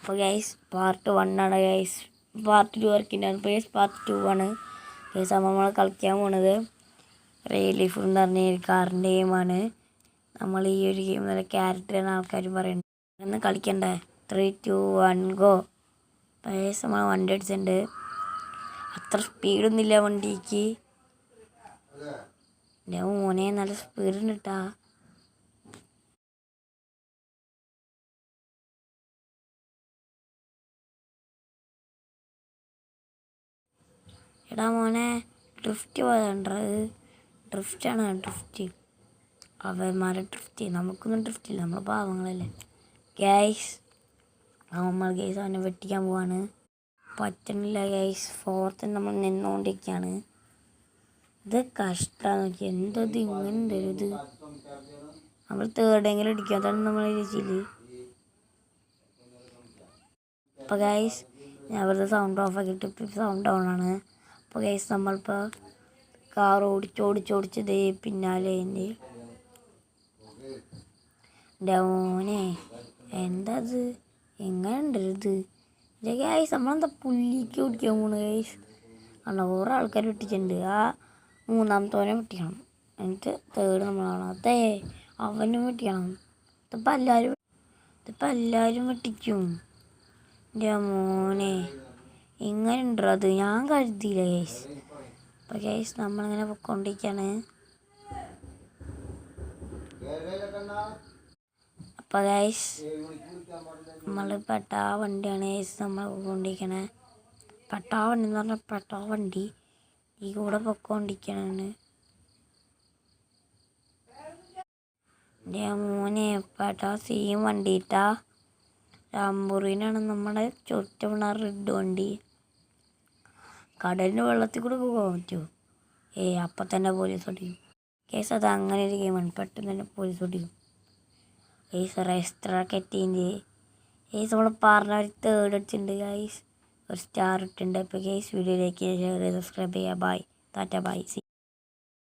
അപ്പോൾ guys part 1 ആണ് guys. Part 2 വർക്കിൻ്റെയാണ്. ഇപ്പോൾ ഗൈസ് പാർട്ട് 2 ആണ് ഗൈസ്. നമ്മൾ കളിക്കാൻ പോണത് റിയൽ ലൈഫ് എന്ന് പറഞ്ഞ ഒരു കാറിൻ്റെ ഗെയിമാണ്. നമ്മൾ ഈ ഒരു ഗെയിം നല്ല ക്യാരക്ടറാണ് ആൾക്കാർ പറയുന്നത്. ഒന്ന് കളിക്കണ്ടേ? 3, 2, 1 ഗോ. അപ്പോൾ ഗൈസ് നമ്മൾ വണ്ടി അടിച്ചിട്ടുണ്ട്. അത്ര സ്പീഡൊന്നുമില്ല വണ്ടിക്ക്. എൻ്റെ മോനെ നല്ല സ്പീഡുണ്ട് കേട്ടാ. എടാ മോനെ ഡ്രിഫ്റ്റ് പോയതുണ്ടത്. ഡ്രിഫ്റ്റാണ് ഡ്രിഫ്റ്റ്. അവന്മാരെ ഡ്രിഫ്റ്റ്. നമുക്കൊന്നും ഡ്രിഫ്റ്റില്ല, നമ്മൾ പാവങ്ങളല്ലേ ഗൈസ്. നമ്മൾ ഗൈസ് അവനെ വെട്ടിക്കാൻ പോവാണ്. പറ്റണില്ല ഗൈസ്. ഫോർത്ത് നമ്മൾ നിന്നുകൊണ്ടിരിക്കുകയാണ്. ഇത് കഷ്ടമാണ് നോക്കി. എന്തത് ഇങ്ങനെ ഇത്. നമ്മൾ തേർഡെങ്കിലും അടിക്കുക, അതാണ് നമ്മൾ ചേച്ചിയില്. അപ്പോൾ ഗൈസ് ഞാൻ വെറുതെ സൗണ്ട് ഓഫ് ആക്കിയിട്ട് ഇപ്പം സൗണ്ട് ഡൗൺ ആണ്. അപ്പോൾ ഗൈസ് നമ്മളിപ്പോൾ കാർ ഓടിച്ചോടിച്ച് ദേ പിന്നാലെ എൻ്റെ മോനെ എന്താ ഇത് എങ്ങനെ ഉണ്ട് ഇത്. ഇതേ ഗൈസ് നമ്മളെന്താ പുല്ലിക്ക് ഓടിക്കാൻ പോണു ഗൈസ്. അല്ല ഓരോ ആൾക്കാർ വെട്ടിച്ചിട്ടുണ്ട്. ആ മൂന്നാമത്തോനെ വെട്ടിക്കണം, എന്നിട്ട് തേർഡ് നമ്മളാണ്. അതെ അവനും വെട്ടിക്കണം. ഇതിപ്പോൾ എല്ലാവരും വെട്ടിക്കും. എൻ്റെ മോനെ ഇങ്ങനെ ഉണ്ടോ അത്, ഞാൻ കരുതിയില്ല ഗൈസ്. അപ്പോൾ ഗൈസ് നമ്മളിങ്ങനെ പൊയ്ക്കൊണ്ടിരിക്കുകയാണ്. അപ്പോൾ ഗൈസ് നമ്മൾ പെട്ടാ വണ്ടിയാണ് ഗൈസ് നമ്മൾ പൊയ്ക്കൊണ്ടിരിക്കണേ. പെട്ടാ വണ്ടി എന്ന് പറഞ്ഞാൽ പെട്ടാ വണ്ടി ഈ കൂടെ പൊയ്ക്കൊണ്ടിരിക്കണാണ്. എൻ്റെ മോനെ പെട്ടാ സെയിം വണ്ടി ഇട്ടാ. ലാംബോർഗിനിയാണ് നമ്മുടെ ചുറ്റുമുള്ള റെഡ് വണ്ടി. കടലിൻ്റെ വെള്ളത്തിൽ കൂടെ പോകാൻ പറ്റുമോ? അപ്പം തന്നെ പോലീസ് ഓടിക്കും കേസ്. അത് അങ്ങനെ ഒരു ഗെയിമാണ്, പെട്ടെന്ന് തന്നെ പോലീസ് ഓടിക്കും കേസ്. റെസ്ട്രാക്കറ്റിൻ്റെ കേസ് നമ്മൾ പറഞ്ഞ ഒരു തേർഡ് അടിച്ചിട്ടുണ്ട് ഗൈസ്. ഒരു സ്റ്റാർ ഇട്ടിട്ടുണ്ട്. അപ്പോൾ കേസ് വീഡിയോയിലേക്ക് ഷെയർ ചെയ്ത് സബ്സ്ക്രൈബ് ചെയ്യുക. Bye tata bye C.